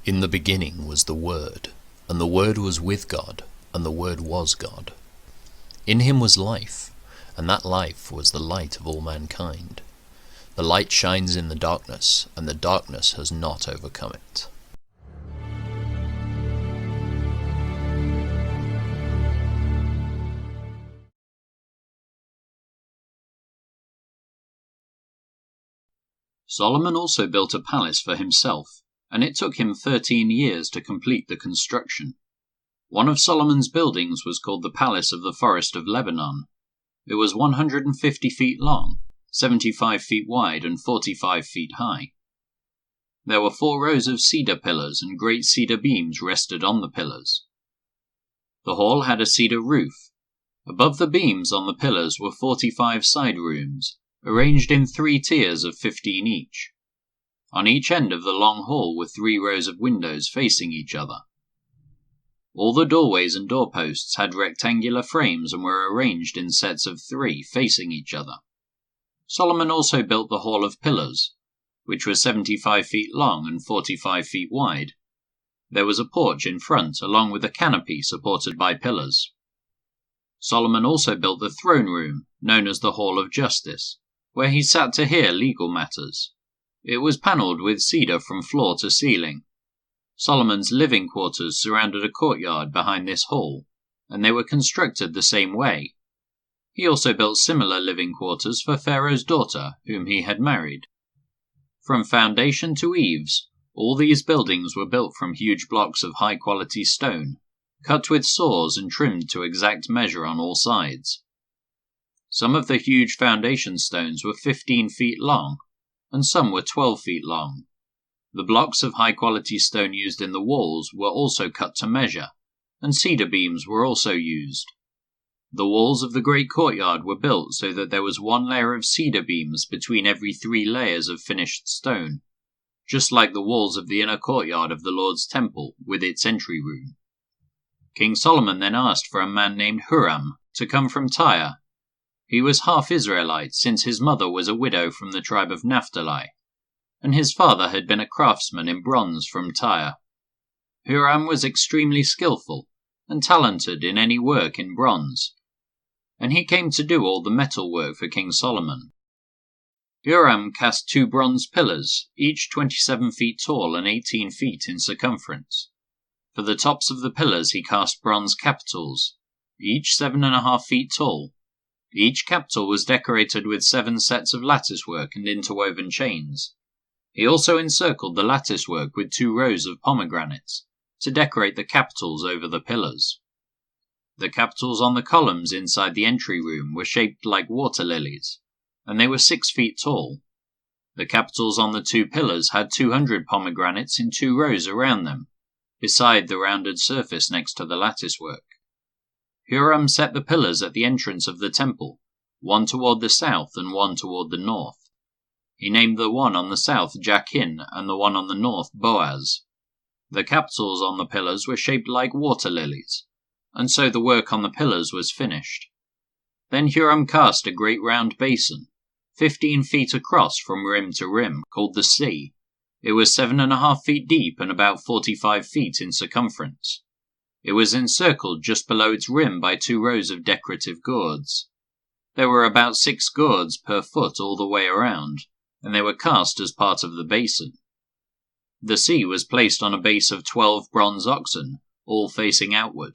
In the beginning was the Word, and the Word was with God, and the Word was God. In him was life, and that life was the light of all mankind. The light shines in the darkness, and the darkness has not overcome it. Solomon also built a palace for himself, and it took him 13 years to complete the construction. One of Solomon's buildings was called the Palace of the Forest of Lebanon. It was 150 feet long, 75 feet wide, and 45 feet high. There were 4 rows of cedar pillars, and great cedar beams rested on the pillars. The hall had a cedar roof. Above the beams on the pillars were 45 side rooms, arranged in 3 tiers of 15 each. On each end of the long hall were 3 rows of windows facing each other. All the doorways and doorposts had rectangular frames and were arranged in sets of 3 facing each other. Solomon also built the Hall of Pillars, which was 75 feet long and 45 feet wide. There was a porch in front along with a canopy supported by pillars. Solomon also built the throne room, known as the Hall of Justice, where he sat to hear legal matters. It was panelled with cedar from floor to ceiling. Solomon's living quarters surrounded a courtyard behind this hall, and they were constructed the same way. He also built similar living quarters for Pharaoh's daughter, whom he had married. From foundation to eaves, all these buildings were built from huge blocks of high-quality stone, cut with saws and trimmed to exact measure on all sides. Some of the huge foundation stones were 15 feet long, and some were 12 feet long. The blocks of high-quality stone used in the walls were also cut to measure, and cedar beams were also used. The walls of the great courtyard were built so that there was 1 layer of cedar beams between every 3 layers of finished stone, just like the walls of the inner courtyard of the Lord's temple with its entry room. King Solomon then asked for a man named Huram to come from Tyre. He was half Israelite, since his mother was a widow from the tribe of Naphtali, and his father had been a craftsman in bronze from Tyre. Huram was extremely skillful and talented in any work in bronze, and he came to do all the metal work for King Solomon. Huram cast 2 bronze pillars, each 27 feet tall and 18 feet in circumference. For the tops of the pillars he cast bronze capitals, each 7.5 feet tall. Each capital was decorated with 7 sets of latticework and interwoven chains. He also encircled the latticework with 2 rows of pomegranates to decorate the capitals over the pillars. The capitals on the columns inside the entry room were shaped like water lilies, and they were 6 feet tall. The capitals on the 2 pillars had 200 pomegranates in 2 rows around them, beside the rounded surface next to the latticework. Huram set the pillars at the entrance of the temple, one toward the south and one toward the north. He named the one on the south Jachin and the one on the north Boaz. The capitals on the pillars were shaped like water lilies, and so the work on the pillars was finished. Then Huram cast a great round basin, 15 feet across from rim to rim, called the sea. It was 7.5 feet deep and about 45 feet in circumference. It was encircled just below its rim by 2 rows of decorative gourds. There were about 6 gourds per foot all the way around, and they were cast as part of the basin. The sea was placed on a base of 12 bronze oxen, all facing outward.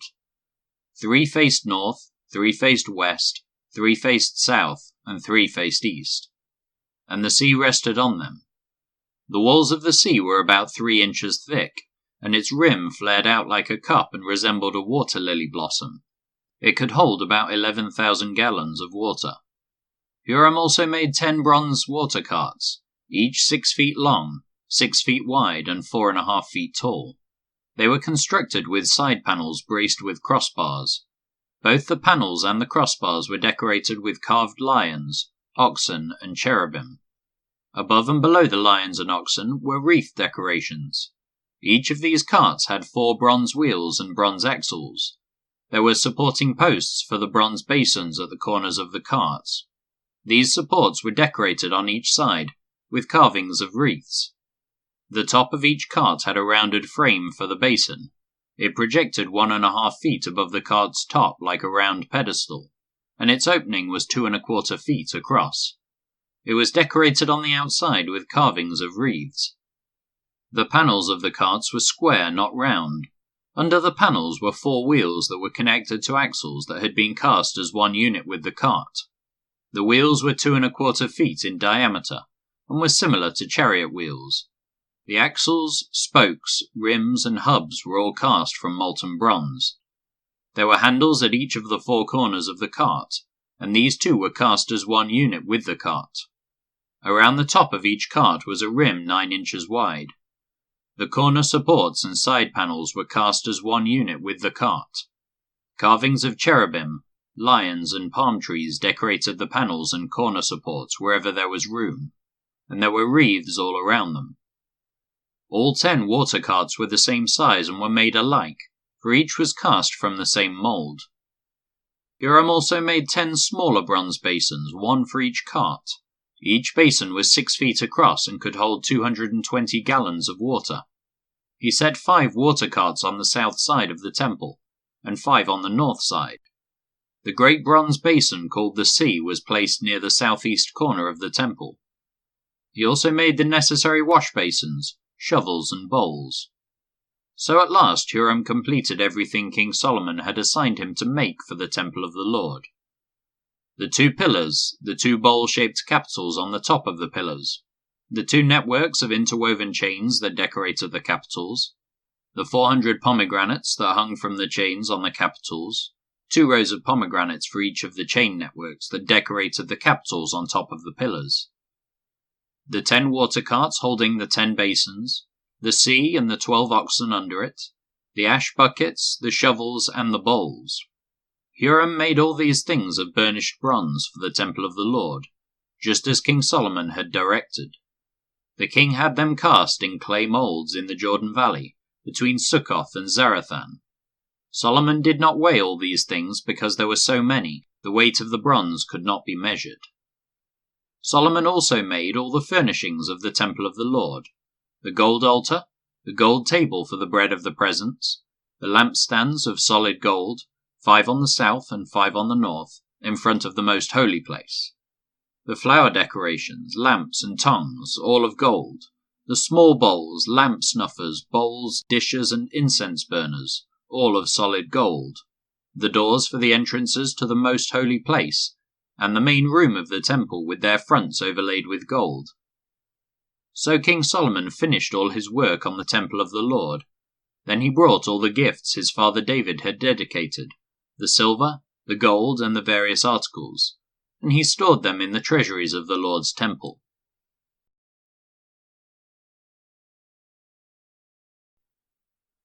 3 faced north, 3 faced west, 3 faced south, and 3 faced east. And the sea rested on them. The walls of the sea were about 3 inches thick, and its rim flared out like a cup and resembled a water lily blossom. It could hold about 11,000 gallons of water. Huram also made 10 bronze water carts, each 6 feet long, 6 feet wide, and 4.5 feet tall. They were constructed with side panels braced with crossbars. Both the panels and the crossbars were decorated with carved lions, oxen, and cherubim. Above and below the lions and oxen were wreath decorations. Each of these carts had 4 bronze wheels and bronze axles. There were supporting posts for the bronze basins at the corners of the carts. These supports were decorated on each side with carvings of wreaths. The top of each cart had a rounded frame for the basin. It projected 1.5 feet above the cart's top like a round pedestal, and its opening was 2.25 feet across. It was decorated on the outside with carvings of wreaths. The panels of the carts were square, not round. Under the panels were 4 wheels that were connected to axles that had been cast as one unit with the cart. The wheels were 2.25 feet in diameter, and were similar to chariot wheels. The axles, spokes, rims, and hubs were all cast from molten bronze. There were handles at each of the 4 corners of the cart, and these too were cast as one unit with the cart. Around the top of each cart was a rim 9 inches wide. The corner supports and side panels were cast as one unit with the cart. Carvings of cherubim, lions, and palm trees decorated the panels and corner supports wherever there was room, and there were wreaths all around them. All 10 water carts were the same size and were made alike, for each was cast from the same mould. Hiram also made 10 smaller bronze basins, 1 for each cart. Each basin was 6 feet across and could hold 220 gallons of water. He set 5 water carts on the south side of the temple, and 5 on the north side. The great bronze basin called the Sea was placed near the southeast corner of the temple. He also made the necessary wash basins, shovels, and bowls. So at last Hiram completed everything King Solomon had assigned him to make for the temple of the Lord. The 2 pillars, the 2 bowl-shaped capitals on the top of the pillars, the 2 networks of interwoven chains that decorated the capitals, the 400 pomegranates that hung from the chains on the capitals, 2 rows of pomegranates for each of the chain networks that decorated the capitals on top of the pillars, the 10 water carts holding the 10 basins, the sea and the 12 oxen under it, the ash buckets, the shovels, and the bowls. Hiram made all these things of burnished bronze for the temple of the Lord, just as King Solomon had directed. The king had them cast in clay molds in the Jordan Valley, between Succoth and Zarethan. Solomon did not weigh all these things because there were so many, the weight of the bronze could not be measured. Solomon also made all the furnishings of the temple of the Lord, the gold altar, the gold table for the bread of the presence, the lampstands of solid gold, 5 on the south and 5 on the north, in front of the most holy place. The flower decorations, lamps and tongs, all of gold. The small bowls, lamp snuffers, bowls, dishes, and incense burners, all of solid gold. The doors for the entrances to the most holy place, and the main room of the temple with their fronts overlaid with gold. So King Solomon finished all his work on the temple of the Lord. Then he brought all the gifts his father David had dedicated, the silver, the gold, and the various articles, and he stored them in the treasuries of the Lord's temple.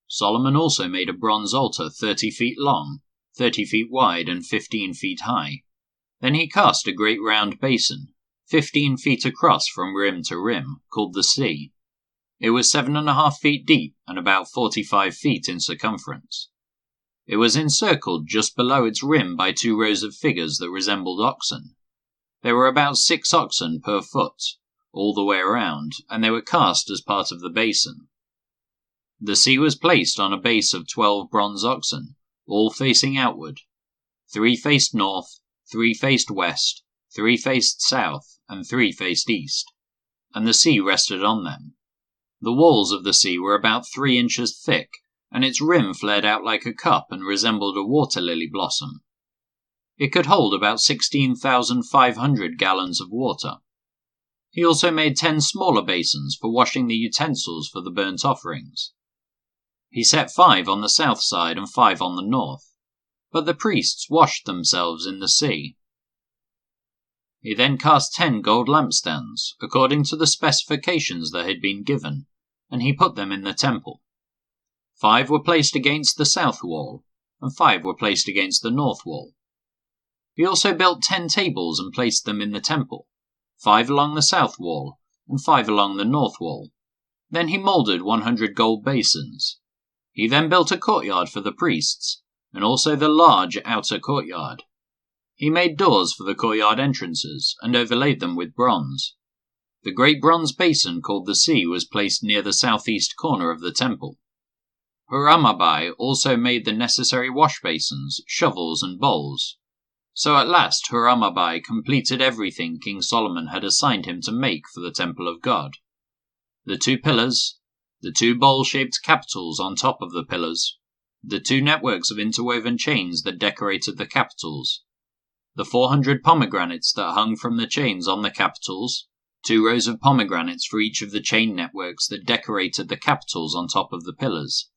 Solomon also made a bronze altar 30 feet long, 30 feet wide, and 15 feet high. Then he cast a great round basin, 15 feet across from rim to rim, called the Sea. It was 7.5 feet deep and about 45 feet in circumference. It was encircled just below its rim by 2 rows of figures that resembled oxen. There were about 6 oxen per foot, all the way around, and they were cast as part of the basin. The Sea was placed on a base of 12 bronze oxen, all facing outward. 3 faced north, 3 faced west, 3 faced south, and 3 faced east, and the Sea rested on them. The walls of the Sea were about 3 inches thick, and its rim flared out like a cup and resembled a water lily blossom. It could hold about 16,500 gallons of water. He also made 10 smaller basins for washing the utensils for the burnt offerings. He set 5 on the south side and 5 on the north, but the priests washed themselves in the Sea. He then cast 10 gold lampstands, according to the specifications that had been given, and he put them in the temple. 5 were placed against the south wall, and 5 were placed against the north wall. He also built 10 tables and placed them in the temple, 5 along the south wall, and 5 along the north wall. Then he moulded 100 gold basins. He then built a courtyard for the priests, and also the large outer courtyard. He made doors for the courtyard entrances, and overlaid them with bronze. The great bronze basin called the sea was placed near the southeast corner of the temple. Huramabai also made the necessary wash basins, shovels, and bowls. So at last Huramabai completed everything King Solomon had assigned him to make for the temple of God. The 2 pillars, the 2 bowl-shaped capitals on top of the pillars, the 2 networks of interwoven chains that decorated the capitals, the 400 pomegranates that hung from the chains on the capitals, 2 rows of pomegranates for each of the chain networks that decorated the capitals on top of the pillars,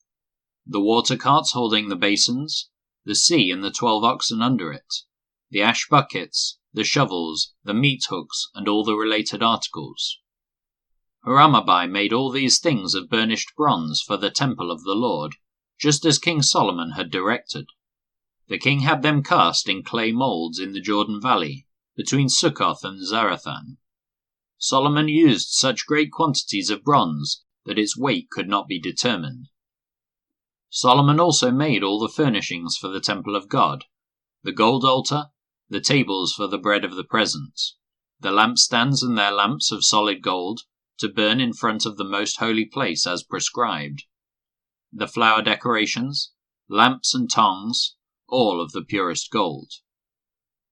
the water carts holding the basins, the sea and the 12 oxen under it, the ash buckets, the shovels, the meat hooks, and all the related articles. Huramabai made all these things of burnished bronze for the temple of the Lord, just as King Solomon had directed. The king had them cast in clay molds in the Jordan Valley, between Succoth and Zarethan. Solomon used such great quantities of bronze that its weight could not be determined. Solomon also made all the furnishings for the temple of God, the gold altar, the tables for the bread of the presence, the lampstands and their lamps of solid gold, to burn in front of the most holy place as prescribed, the flower decorations, lamps and tongs, all of the purest gold,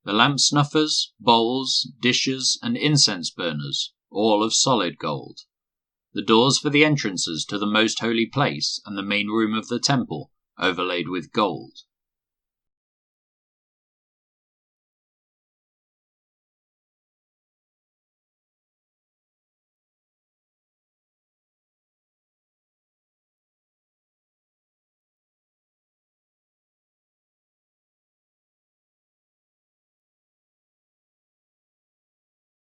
the lamp snuffers, bowls, dishes, and incense burners, all of solid gold, the doors for the entrances to the most holy place and the main room of the temple, overlaid with gold.